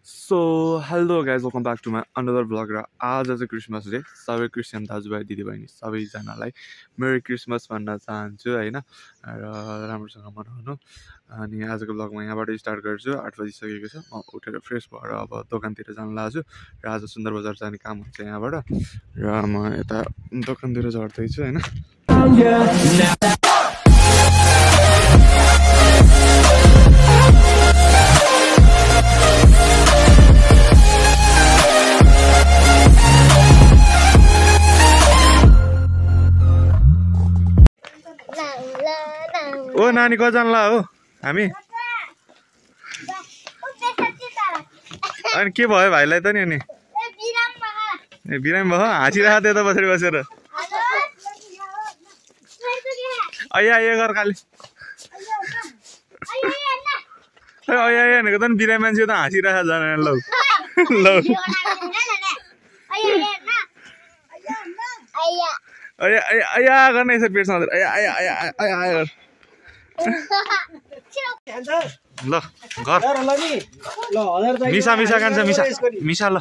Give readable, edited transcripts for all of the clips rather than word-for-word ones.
So, hello guys, welcome back to my another vlog. र आज चाहिँ क्रिसमस डे सबै क्रिस्चियन दाजुभाइ दिदीबहिनी सबैजनालाई मेरी क्रिसमस भन्न चाहन्छु हैन र राम्रोसँग मनाउनु। अनि आजको भ्लगमा यहाँबाट स्टार्ट गर्छु। 8 बजिसकेको छ। म उठेर फ्रेस भएर अब दोकानतिर जान लाग्छु र आज सुन्दर बजार जाने काम हुन्छ यहाँबाट र म यता दोकानतिर झर्दै छु हैन। ओ नानी कजनला हो हामी अनि के भयो भाइलाई त नि अनि ए बिरामी भयो हाँसिरहेको थियो त बसेर बसेर अया अया गर खाली अया अया भनेको त नि बिरामी मान्छे त हाँसिरहेको जान लौ लौ अया अया अया गर्न यसरी पेटमा अया अया अया अया अया ल घर मिसा मिसा कान्छ मिसा मिसा ल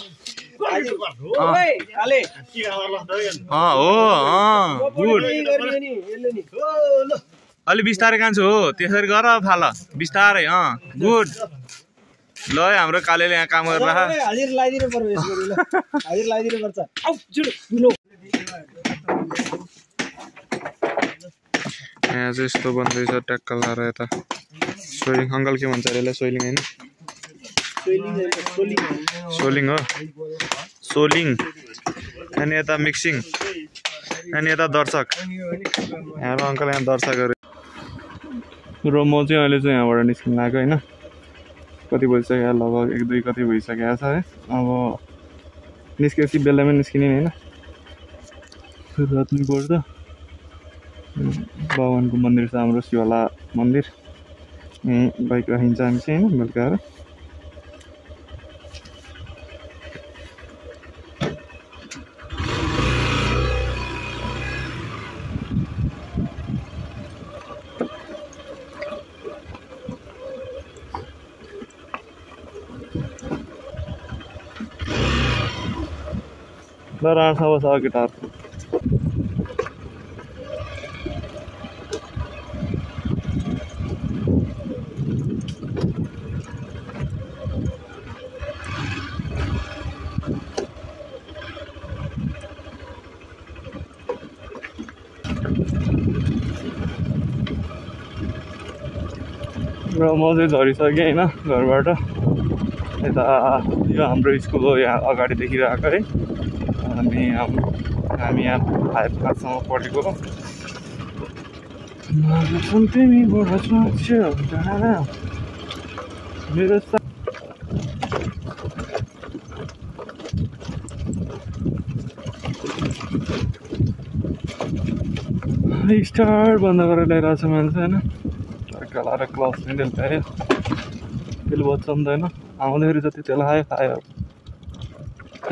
हो गुड अलि बिस्तारै कान्छु हो त्यसरी गर फाल बिस्तारै गुड ल हाम्रो कालेले यहाँ काम गरेर यहाँ चाहिँ यस्तो बन्दैछ ट्याक्क लाएर यता सोइलिङ अङ्कल के भन्छ अरे सोइलिङ होइन सोलिङ हो सोलिङ अनि यता मिक्सिङ अनि यता दर्शक यहाँ अङ्कल यहाँ दर्शकहरू र म चाहिँ अहिले चाहिँ यहाँबाट निस्किन लाग्यो होइन कति भइसक्यो लगभग 1-2 कति भइसकेको छ है अब निस्केपछि बेलामै निस्किने होइन रातमै पर्छ भगवानको मन्दिर छ हाम्रो शिवला मन्दिर बाइक राखिन्छ हामी चाहिँ होइन बेलुका आएर ल राँड्छ बस केटाहरू र म चाहिँ झरिसकेँ होइन घरबाट यता यो हाम्रो स्कुल हो यहाँ अगाडि देखिरहेको है अनि हामी यहाँ 5 क्लाससम्म पढेको मेरो स्टार बन्द गरेर ल्याइरहेको छ मान्छे होइन लाएर क्लास पनि ल्यायो तेल बच्छ नि त होइन आउँदाखेरि जति तेल खायो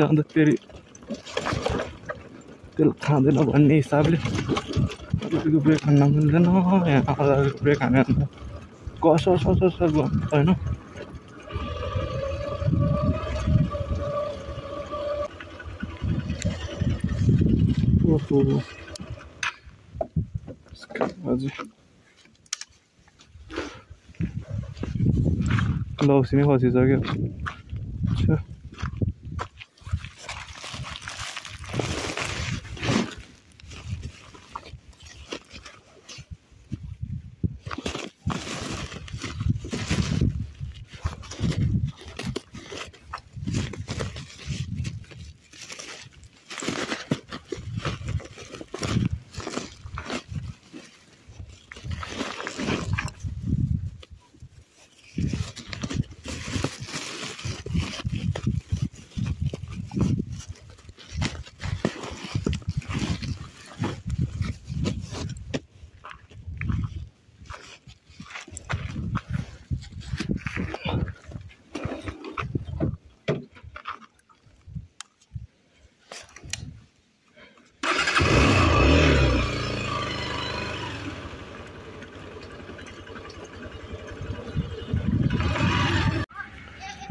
अन्त फेरि तेल खाँदैन भन्ने हिसाबले त्यतिको ब्रेक खान मिल्दैन यहाँ आउँदा ब्रेक खाने अन्त कस होइन हजुर लौसी नै खसिसक्यो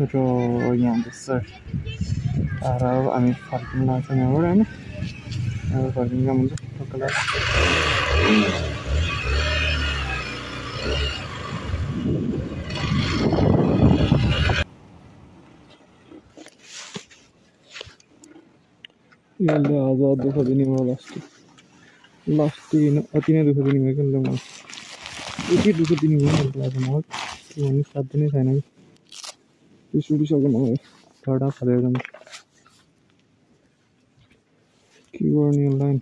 र यहाँ सर आएर हामी फर्किनु लाग्छौँ यहाँबाट होइन अब फर्किनु काम हुन्छ टक्क यसले आज दुःख दिने भयो लास्ट अति नै दुःख दिने भयो क्या मलाई यति दुःख दिने भयो जस्तो लाग्छ मलाई के भन्नु साध्य नै छैन कि रिस उठिसक्यो मलाई कडा फालेर जान्छ के गर्ने यसलाई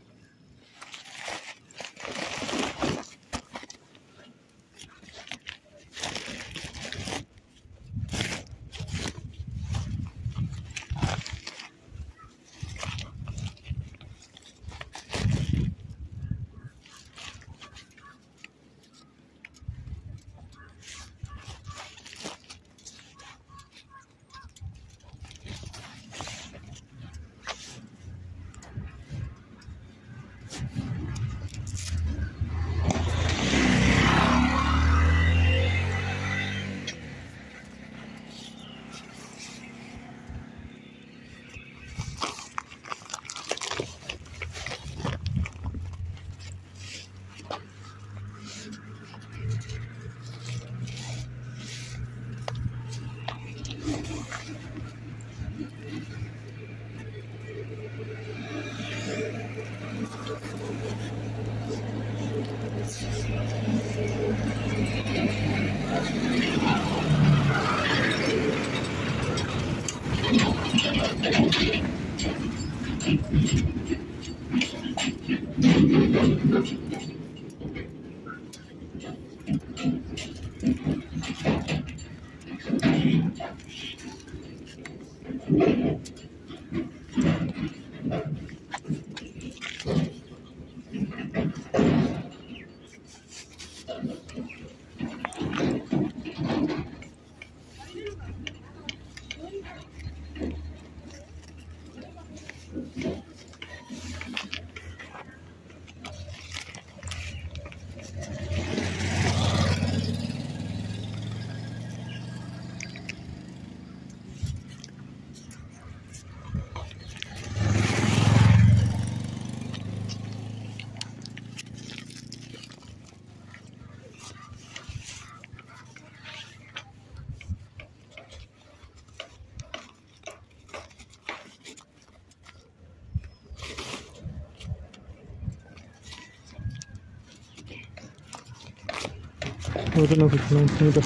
Ahora la oficina de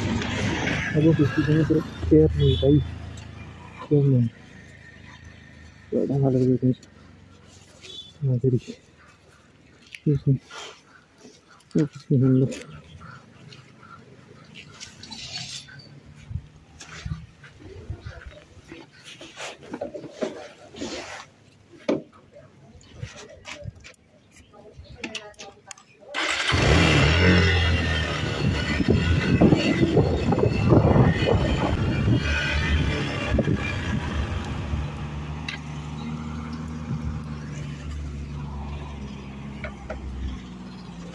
algo que estoy haciendo pero quedarme ahí quedarme ahora vale lo que es madre sí sí lo que estoy haciendo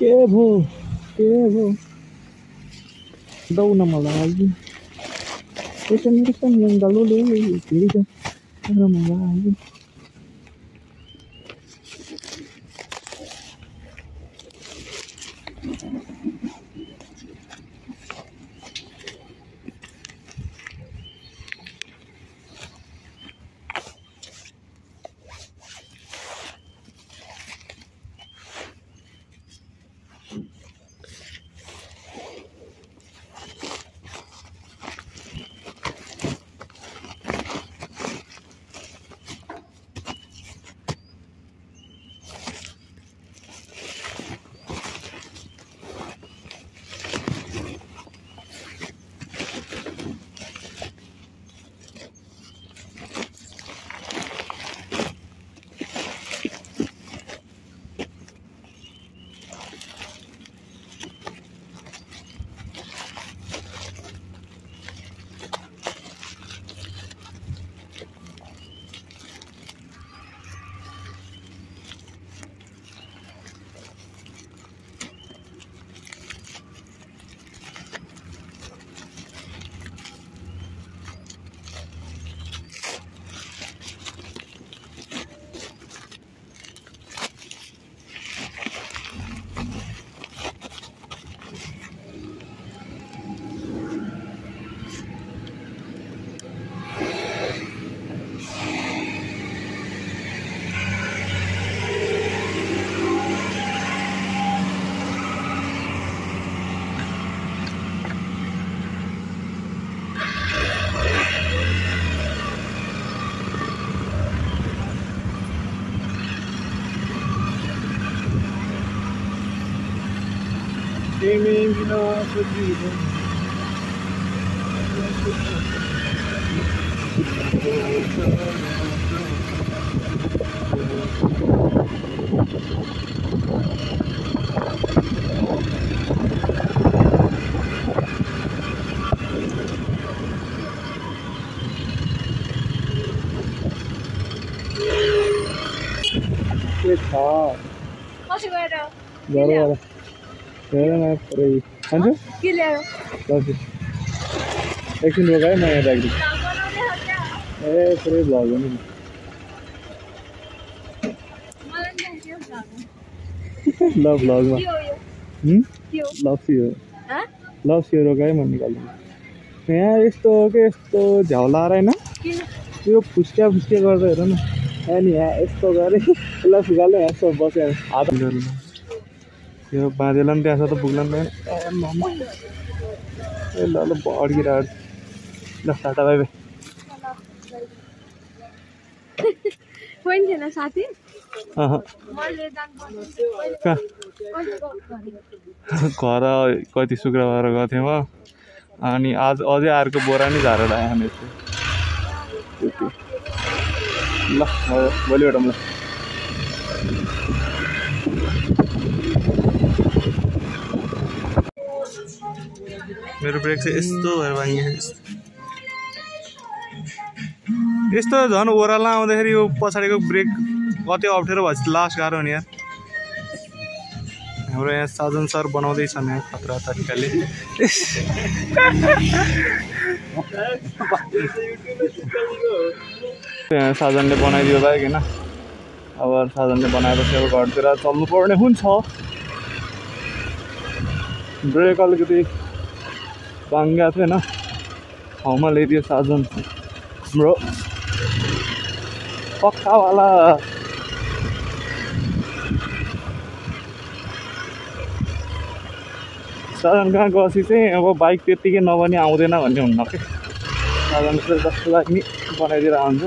¿Qué bo? Da una malaya. Esa no está ni en galole y que dice una malaya. एकछिन रोक है, म यहाँ राखिदिन्छु। ए पुरै vlog हो नि। ल भ्लगमा लप्सी हो, लप्सी हो, रोक है, म निकाल्दिन्छु। यहाँ यस्तो हो कि यस्तो झ्याउला होइन, यो फुस्क्या गर्दा हेर न। अनि यहाँ यस्तो गरेँ, यसलाई फुकाल्दै यहाँ यस्तो बस्यो हात यो बाँधेला नि त्यहाँ त पुग्ला नि ए ल ल अड्किरहेको ल टाटा बाई बाई। साथी घर कति शुक्रबार गएको थिएँ म, अनि आज अझै अर्को बोरा नै झारेर आएँ हामी यस्तो। ल भोलि भेटौँ ल। मेरो ब्रेक चाहिँ यस्तो भएर भाङ्यो, यस्तो झन् ओह्रालो आउँदाखेरि यो पछाडिको ब्रेक कति अप्ठ्यारो भएपछि लास्ट गाह्रो हो नि यार। हाम्रो यहाँ साजन सर बनाउँदैछन् यहाँ खतरा तरिकाले। यहाँ साजनले बनाइदियो बाइक होइन, अब साजनले बनाएपछि अब घरतिर चल्नु पर्ने हुन्छ। ब्रेक अलिकति भाङ्गएको थियो होइन, ठाउँमा ल्याइदियो साजन हाम्रो पक्कावाला। साजन कहाँ गएपछि चाहिँ अब बाइक त्यत्तिकै नबनी आउँदैन भन्ने हुन्न कि, साजन चाहिँ जस्तो लागि नि बनाइदिएर आउँछ।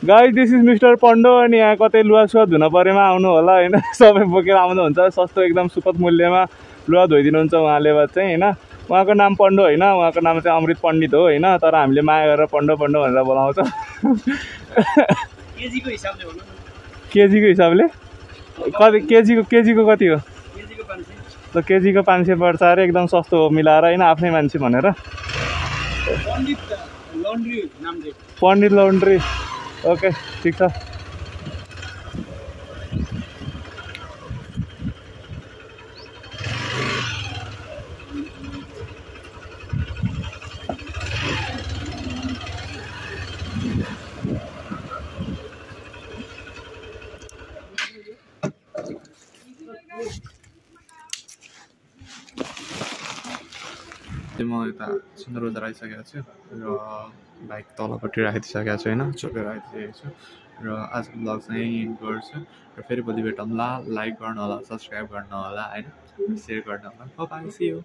गाइस दिस इज मिस्टर पन्डो, अनि यहाँ कतै लुगासुगा धुन परेमा आउनु होला होइन, सबै बोकेर आउनुहुन्छ। सस्तो एकदम सुपथ मूल्यमा लुगा धोइदिनुहुन्छ उहाँले चाहिँ होइन। उहाँको नाम पन्डो होइन, उहाँको नाम चाहिँ अमृत पण्डित हो होइन, तर हामीले माया गरेर पन्डो पन्डो भनेर बोलाउँछ। केजीको हिसाबले भन्नु न, केजीको हिसाबले कति, केजीको कति हो? ल केजीको 500 पर्छ अरे, एकदम सस्तो हो मिलाएर होइन, आफ्नै मान्छे भनेर। पण्डित लन्ड्री ओके ठिक छ। म यता सुन्दर बजार आइसकेको छु र बाइक तलपट्टि राखिदिइसकेको छु होइन, चोकेर राखिदिइसकेको छु र आजको ब्लग चाहिँ एन्ड गर्छु र फेरि भोलि भेटौँला। लाइक गर्नु होला, सब्सक्राइब गर्नु होला होइन, सेयर गर्नु होला। By C you.